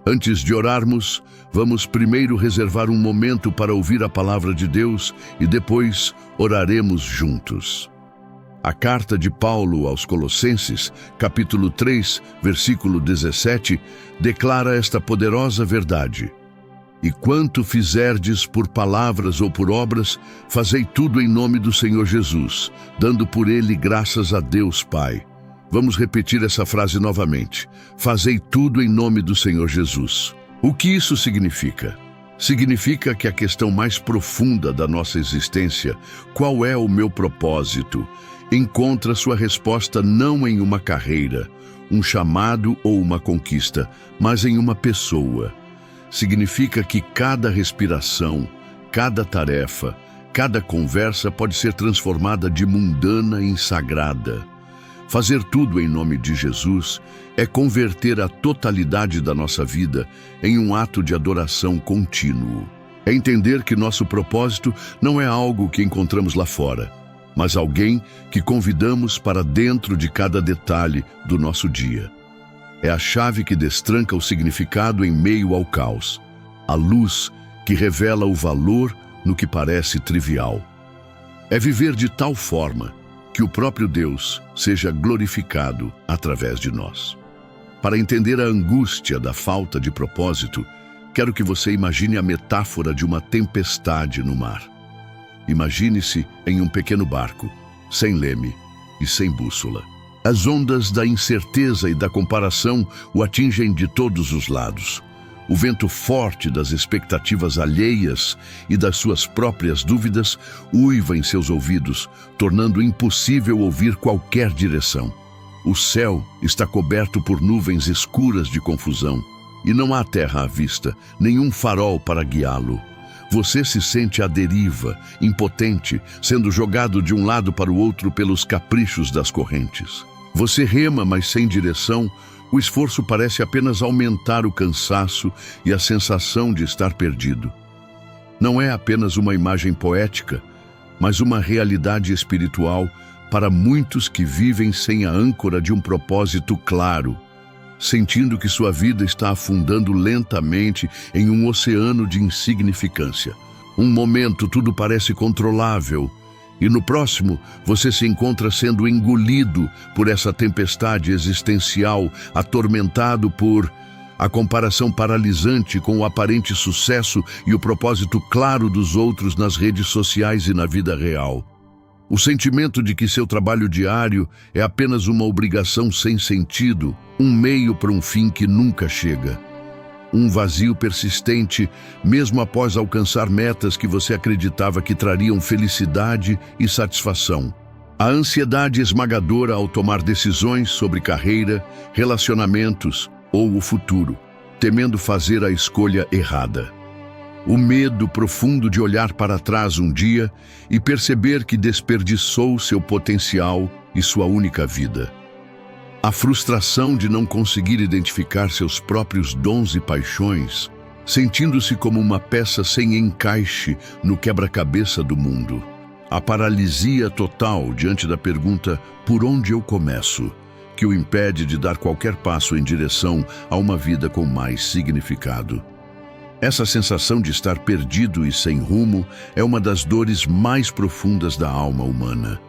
Antes de orarmos, vamos primeiro reservar um momento para ouvir a palavra de Deus e depois oraremos juntos. A carta de Paulo aos Colossenses, capítulo 3, versículo 17, declara esta poderosa verdade: E quanto fizerdes por palavras ou por obras, fazei tudo em nome do Senhor Jesus, dando por ele graças a Deus Pai. Vamos repetir essa frase novamente. Fazei tudo em nome do Senhor Jesus. O que isso significa? Significa que a questão mais profunda da nossa existência, qual é o meu propósito, encontra sua resposta não em uma carreira, um chamado ou uma conquista, mas em uma pessoa. Significa que cada respiração, cada tarefa, cada conversa pode ser transformada de mundana em sagrada. Fazer tudo em nome de Jesus é converter a totalidade da nossa vida em um ato de adoração contínuo. É entender que nosso propósito não é algo que encontramos lá fora, mas alguém que convidamos para dentro de cada detalhe do nosso dia. É a chave que destranca o significado em meio ao caos, a luz que revela o valor no que parece trivial. É viver de tal forma que o próprio Deus seja glorificado através de nós. Para entender a angústia da falta de propósito, quero que você imagine a metáfora de uma tempestade no mar. Imagine-se em um pequeno barco, sem leme e sem bússola. As ondas da incerteza e da comparação o atingem de todos os lados. O vento forte das expectativas alheias e das suas próprias dúvidas uiva em seus ouvidos, tornando impossível ouvir qualquer direção. O céu está coberto por nuvens escuras de confusão e não há terra à vista, nenhum farol para guiá-lo. Você se sente à deriva, impotente, sendo jogado de um lado para o outro pelos caprichos das correntes. Você rema, mas sem direção. O esforço parece apenas aumentar o cansaço e a sensação de estar perdido. Não é apenas uma imagem poética, mas uma realidade espiritual para muitos que vivem sem a âncora de um propósito claro, sentindo que sua vida está afundando lentamente em um oceano de insignificância. Um momento tudo parece controlável, e no próximo, você se encontra sendo engolido por essa tempestade existencial, atormentado por a comparação paralisante com o aparente sucesso e o propósito claro dos outros nas redes sociais e na vida real. O sentimento de que seu trabalho diário é apenas uma obrigação sem sentido, um meio para um fim que nunca chega. Um vazio persistente, mesmo após alcançar metas que você acreditava que trariam felicidade e satisfação. A ansiedade esmagadora ao tomar decisões sobre carreira, relacionamentos ou o futuro, temendo fazer a escolha errada. O medo profundo de olhar para trás um dia e perceber que desperdiçou seu potencial e sua única vida. A frustração de não conseguir identificar seus próprios dons e paixões, sentindo-se como uma peça sem encaixe no quebra-cabeça do mundo. A paralisia total diante da pergunta "por onde eu começo?", que o impede de dar qualquer passo em direção a uma vida com mais significado. Essa sensação de estar perdido e sem rumo é uma das dores mais profundas da alma humana.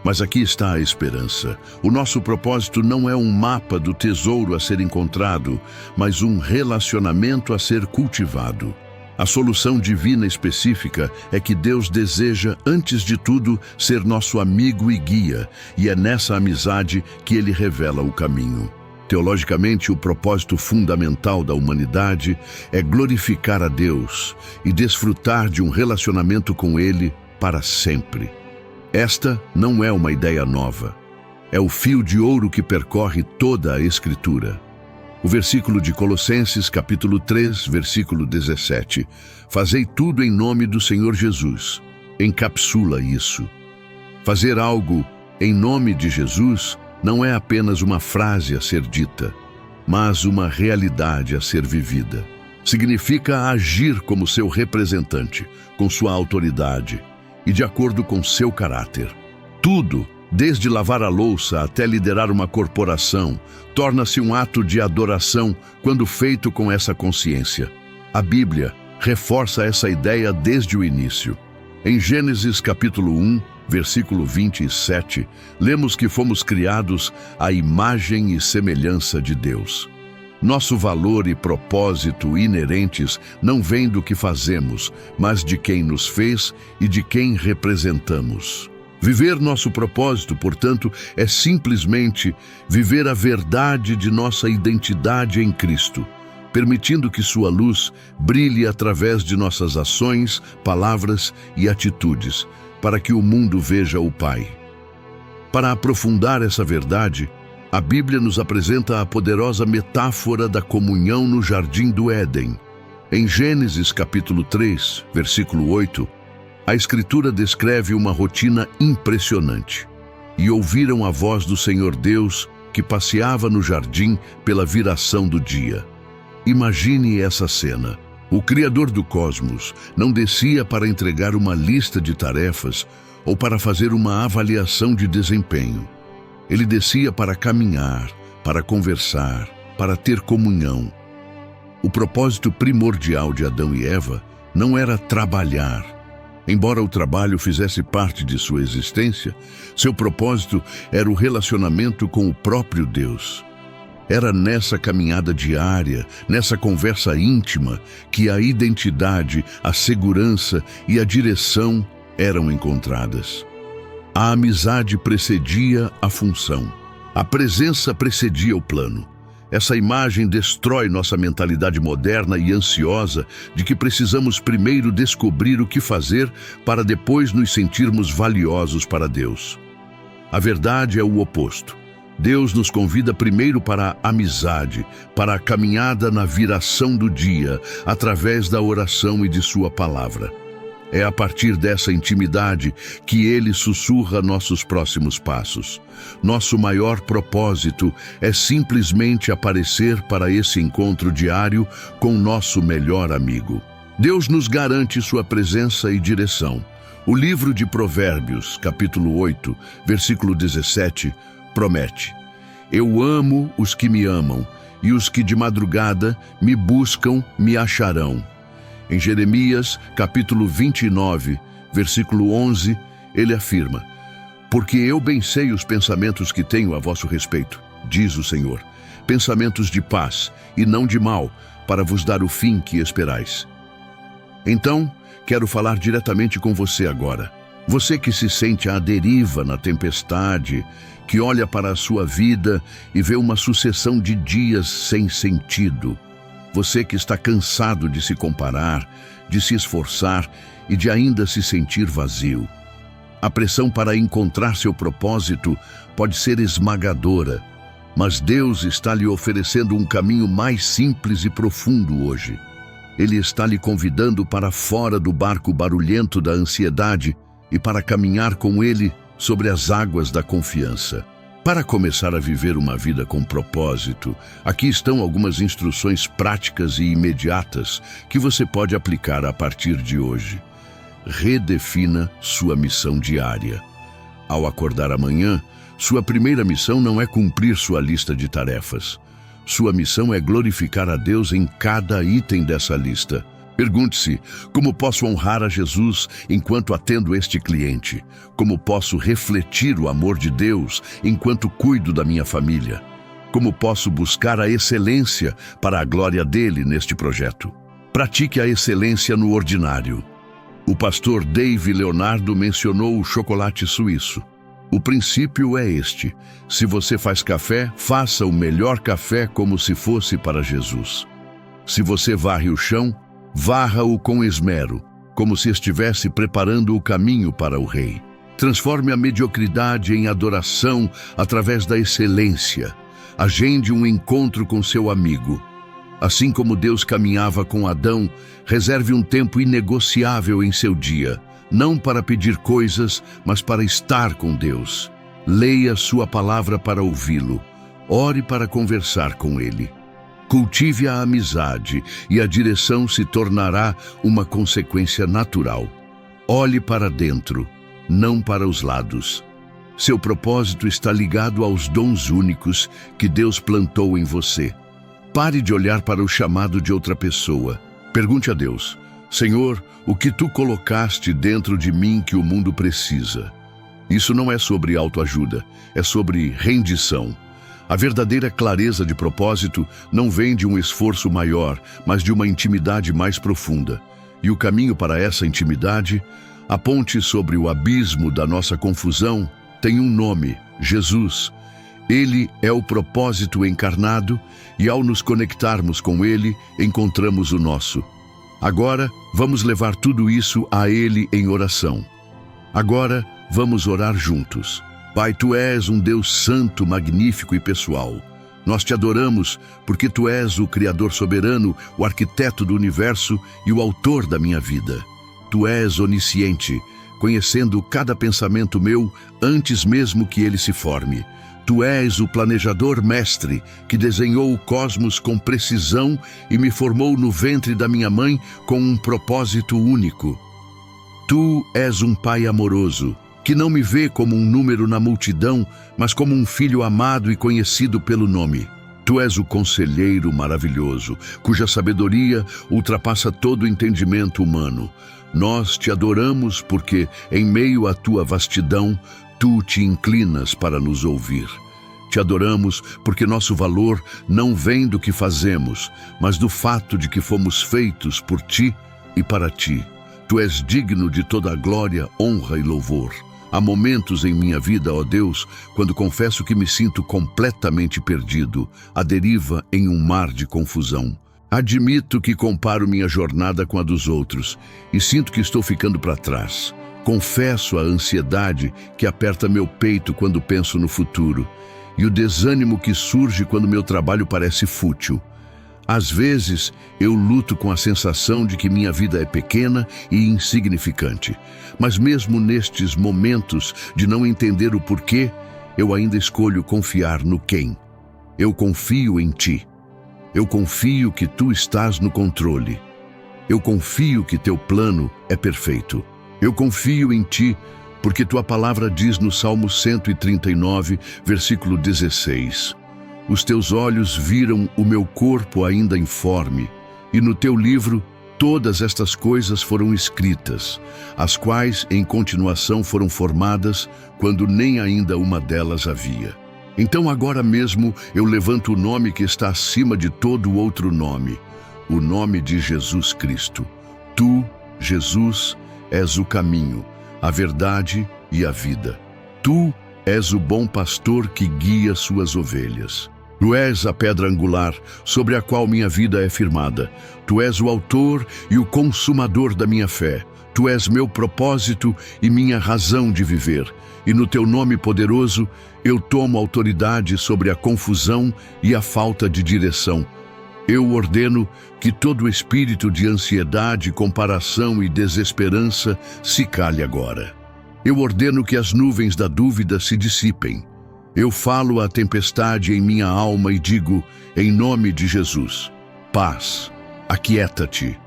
Mas aqui está a esperança. O nosso propósito não é um mapa do tesouro a ser encontrado, mas um relacionamento a ser cultivado. A solução divina específica é que Deus deseja, antes de tudo, ser nosso amigo e guia, e é nessa amizade que Ele revela o caminho. Teologicamente, o propósito fundamental da humanidade é glorificar a Deus e desfrutar de um relacionamento com Ele para sempre. Esta não é uma ideia nova. É o fio de ouro que percorre toda a Escritura. O versículo de Colossenses, capítulo 3, versículo 17. Fazei tudo em nome do Senhor Jesus. Encapsula isso. Fazer algo em nome de Jesus não é apenas uma frase a ser dita, mas uma realidade a ser vivida. Significa agir como seu representante, com sua autoridade e de acordo com seu caráter. Tudo Desde lavar a louça até liderar uma corporação, torna-se um ato de adoração quando feito com essa consciência. A Bíblia reforça essa ideia desde o início. Em Gênesis capítulo 1, versículo 27, lemos que fomos criados à imagem e semelhança de Deus. Nosso valor e propósito inerentes não vêm do que fazemos, mas de quem nos fez e de quem representamos. Viver nosso propósito, portanto, é simplesmente viver a verdade de nossa identidade em Cristo, permitindo que sua luz brilhe através de nossas ações, palavras e atitudes, para que o mundo veja o Pai. Para aprofundar essa verdade, a Bíblia nos apresenta a poderosa metáfora da comunhão no Jardim do Éden. Em Gênesis capítulo 3, versículo 8, a Escritura descreve uma rotina impressionante. E ouviram a voz do Senhor Deus, que passeava no jardim pela viração do dia. Imagine essa cena. O Criador do cosmos não descia para entregar uma lista de tarefas ou para fazer uma avaliação de desempenho. Ele descia para caminhar, para conversar, para ter comunhão. O propósito primordial de Adão e Eva não era trabalhar. Embora o trabalho fizesse parte de sua existência, seu propósito era o relacionamento com o próprio Deus. Era nessa caminhada diária, nessa conversa íntima, que a identidade, a segurança e a direção eram encontradas. A amizade precedia a função. A presença precedia o plano. Essa imagem destrói nossa mentalidade moderna e ansiosa de que precisamos primeiro descobrir o que fazer para depois nos sentirmos valiosos para Deus. A verdade é o oposto. Deus nos convida primeiro para a amizade, para a caminhada na viração do dia, através da oração e de sua palavra. É a partir dessa intimidade que Ele sussurra nossos próximos passos. Nosso maior propósito é simplesmente aparecer para esse encontro diário com nosso melhor amigo. Deus nos garante sua presença e direção. O livro de Provérbios, capítulo 8, versículo 17, promete: Eu amo os que me amam, e os que de madrugada me buscam me acharão. Em Jeremias, capítulo 29, versículo 11, ele afirma: Porque eu bem sei os pensamentos que tenho a vosso respeito, diz o Senhor, pensamentos de paz e não de mal, para vos dar o fim que esperais. Então, quero falar diretamente com você agora. Você que se sente à deriva na tempestade, que olha para a sua vida e vê uma sucessão de dias sem sentido. Você que está cansado de se comparar, de se esforçar e de ainda se sentir vazio. A pressão para encontrar seu propósito pode ser esmagadora, mas Deus está lhe oferecendo um caminho mais simples e profundo hoje. Ele está lhe convidando para fora do barco barulhento da ansiedade e para caminhar com Ele sobre as águas da confiança. Para começar a viver uma vida com propósito, aqui estão algumas instruções práticas e imediatas que você pode aplicar a partir de hoje. Redefina sua missão diária. Ao acordar amanhã, sua primeira missão não é cumprir sua lista de tarefas. Sua missão é glorificar a Deus em cada item dessa lista. Pergunte-se: como posso honrar a Jesus enquanto atendo este cliente? Como posso refletir o amor de Deus enquanto cuido da minha família? Como posso buscar a excelência para a glória dele neste projeto? Pratique a excelência no ordinário. O pastor Dave Leonardo mencionou o chocolate suíço. O princípio é este: se você faz café, faça o melhor café como se fosse para Jesus. Se você varre o chão, varra-o com esmero, como se estivesse preparando o caminho para o rei. Transforme a mediocridade em adoração através da excelência. Agende um encontro com seu amigo. Assim como Deus caminhava com Adão, reserve um tempo inegociável em seu dia, não para pedir coisas, mas para estar com Deus. Leia sua palavra para ouvi-lo. Ore para conversar com Ele. Cultive a amizade e a direção se tornará uma consequência natural. Olhe para dentro, não para os lados. Seu propósito está ligado aos dons únicos que Deus plantou em você. Pare de olhar para o chamado de outra pessoa. Pergunte a Deus: Senhor, o que tu colocaste dentro de mim que o mundo precisa? Isso não é sobre autoajuda, é sobre rendição. A verdadeira clareza de propósito não vem de um esforço maior, mas de uma intimidade mais profunda. E o caminho para essa intimidade, a ponte sobre o abismo da nossa confusão, tem um nome: Jesus. Ele é o propósito encarnado e, ao nos conectarmos com Ele, encontramos o nosso. Agora, vamos levar tudo isso a Ele em oração. Agora, vamos orar juntos. Pai, Tu és um Deus santo, magnífico e pessoal. Nós Te adoramos porque Tu és o Criador soberano, o arquiteto do universo e o autor da minha vida. Tu és onisciente, conhecendo cada pensamento meu antes mesmo que ele se forme. Tu és o planejador mestre que desenhou o cosmos com precisão e me formou no ventre da minha mãe com um propósito único. Tu és um pai amoroso, que não me vê como um número na multidão, mas como um filho amado e conhecido pelo nome. Tu és o conselheiro maravilhoso, cuja sabedoria ultrapassa todo o entendimento humano. Nós Te adoramos porque, em meio à Tua vastidão, Tu Te inclinas para nos ouvir. Te adoramos porque nosso valor não vem do que fazemos, mas do fato de que fomos feitos por Ti e para Ti. Tu és digno de toda a glória, honra e louvor. Há momentos em minha vida, ó Deus, quando confesso que me sinto completamente perdido, à deriva em um mar de confusão. Admito que comparo minha jornada com a dos outros e sinto que estou ficando para trás. Confesso a ansiedade que aperta meu peito quando penso no futuro e o desânimo que surge quando meu trabalho parece fútil. Às vezes, eu luto com a sensação de que minha vida é pequena e insignificante. Mas mesmo nestes momentos de não entender o porquê, eu ainda escolho confiar no quem. Eu confio em Ti. Eu confio que Tu estás no controle. Eu confio que Teu plano é perfeito. Eu confio em Ti, porque Tua palavra diz no Salmo 139, versículo 16: Os Teus olhos viram o meu corpo ainda informe, e no Teu livro todas estas coisas foram escritas, as quais em continuação foram formadas, quando nem ainda uma delas havia. Então agora mesmo eu levanto o nome que está acima de todo outro nome, o nome de Jesus Cristo. Tu, Jesus, és o caminho, a verdade e a vida. Tu és o bom pastor que guia suas ovelhas. Tu és a pedra angular sobre a qual minha vida é firmada. Tu és o autor e o consumador da minha fé. Tu és meu propósito e minha razão de viver. E no Teu nome poderoso, eu tomo autoridade sobre a confusão e a falta de direção. Eu ordeno que todo espírito de ansiedade, comparação e desesperança se cale agora. Eu ordeno que as nuvens da dúvida se dissipem. Eu falo à tempestade em minha alma e digo, em nome de Jesus: paz, aquieta-te.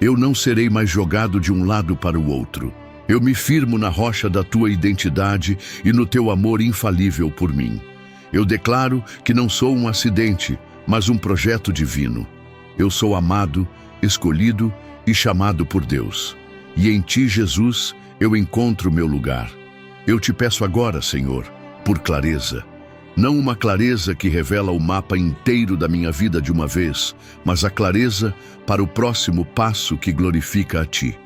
Eu não serei mais jogado de um lado para o outro. Eu me firmo na rocha da Tua identidade e no Teu amor infalível por mim. Eu declaro que não sou um acidente, mas um projeto divino. Eu sou amado, escolhido e chamado por Deus. E em Ti, Jesus, eu encontro meu lugar. Eu Te peço agora, Senhor, por clareza. Não uma clareza que revela o mapa inteiro da minha vida de uma vez, mas a clareza para o próximo passo que glorifica a Ti.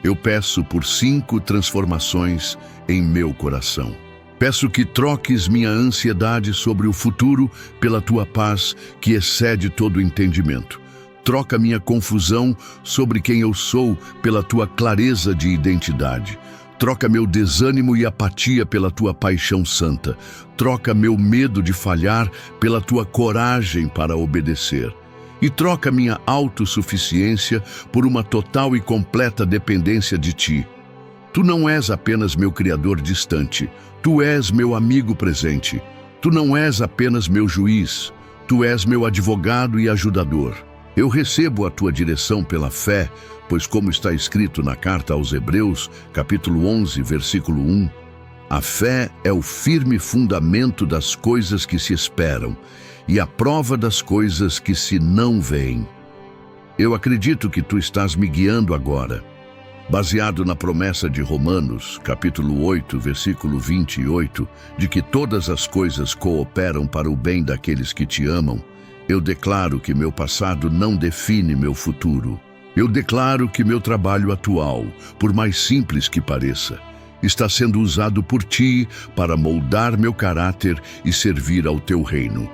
Eu peço por 5 transformações em meu coração. Peço que troques minha ansiedade sobre o futuro pela Tua paz, que excede todo entendimento. Troca minha confusão sobre quem eu sou pela Tua clareza de identidade. Troca meu desânimo e apatia pela Tua paixão santa. Troca meu medo de falhar pela Tua coragem para obedecer. E troca minha autossuficiência por uma total e completa dependência de Ti. Tu não és apenas meu Criador distante, Tu és meu amigo presente. Tu não és apenas meu juiz, Tu és meu advogado e ajudador. Eu recebo a Tua direção pela fé, pois como está escrito na carta aos Hebreus, capítulo 11, versículo 1, A fé é o firme fundamento das coisas que se esperam e a prova das coisas que se não veem. Eu acredito que tu estás me guiando agora, baseado na promessa de Romanos, capítulo 8, versículo 28, de que todas as coisas cooperam para o bem daqueles que te amam. Eu declaro que meu passado não define meu futuro. Eu declaro que meu trabalho atual, por mais simples que pareça, está sendo usado por ti para moldar meu caráter e servir ao teu reino.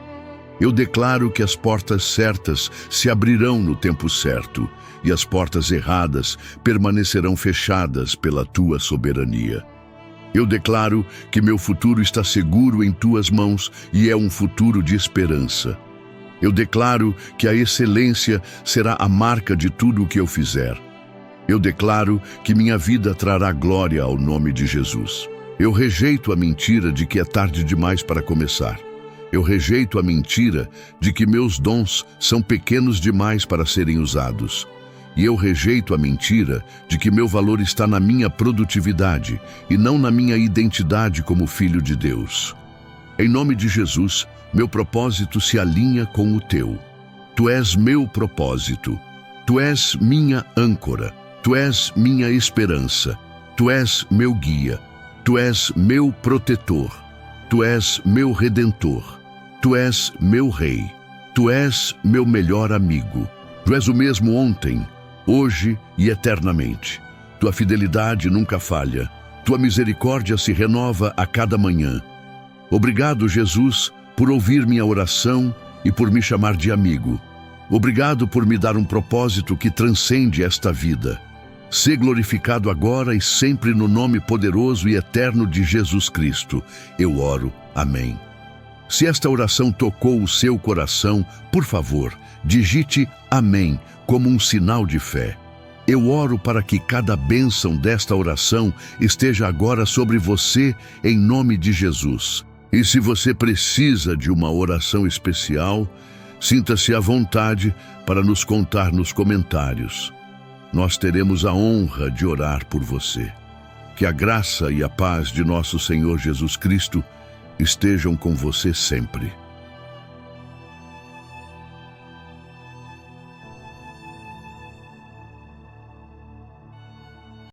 Eu declaro que as portas certas se abrirão no tempo certo e as portas erradas permanecerão fechadas pela tua soberania. Eu declaro que meu futuro está seguro em tuas mãos e é um futuro de esperança. Eu declaro que a excelência será a marca de tudo o que eu fizer. Eu declaro que minha vida trará glória ao nome de Jesus. Eu rejeito a mentira de que é tarde demais para começar. Eu rejeito a mentira de que meus dons são pequenos demais para serem usados. E eu rejeito a mentira de que meu valor está na minha produtividade e não na minha identidade como filho de Deus. Em nome de Jesus, meu propósito se alinha com o teu. Tu és meu propósito. Tu és minha âncora. Tu és minha esperança, tu és meu guia, tu és meu protetor, tu és meu redentor, tu és meu rei, tu és meu melhor amigo. Tu és o mesmo ontem, hoje e eternamente. Tua fidelidade nunca falha, tua misericórdia se renova a cada manhã. Obrigado, Jesus, por ouvir minha oração e por me chamar de amigo. Obrigado por me dar um propósito que transcende esta vida. Ser glorificado agora e sempre no nome poderoso e eterno de Jesus Cristo. Eu oro. Amém. Se esta oração tocou o seu coração, por favor, digite Amém como um sinal de fé. Eu oro para que cada bênção desta oração esteja agora sobre você, em nome de Jesus. E se você precisa de uma oração especial, sinta-se à vontade para nos contar nos comentários. Nós teremos a honra de orar por você. Que a graça e a paz de nosso Senhor Jesus Cristo estejam com você sempre.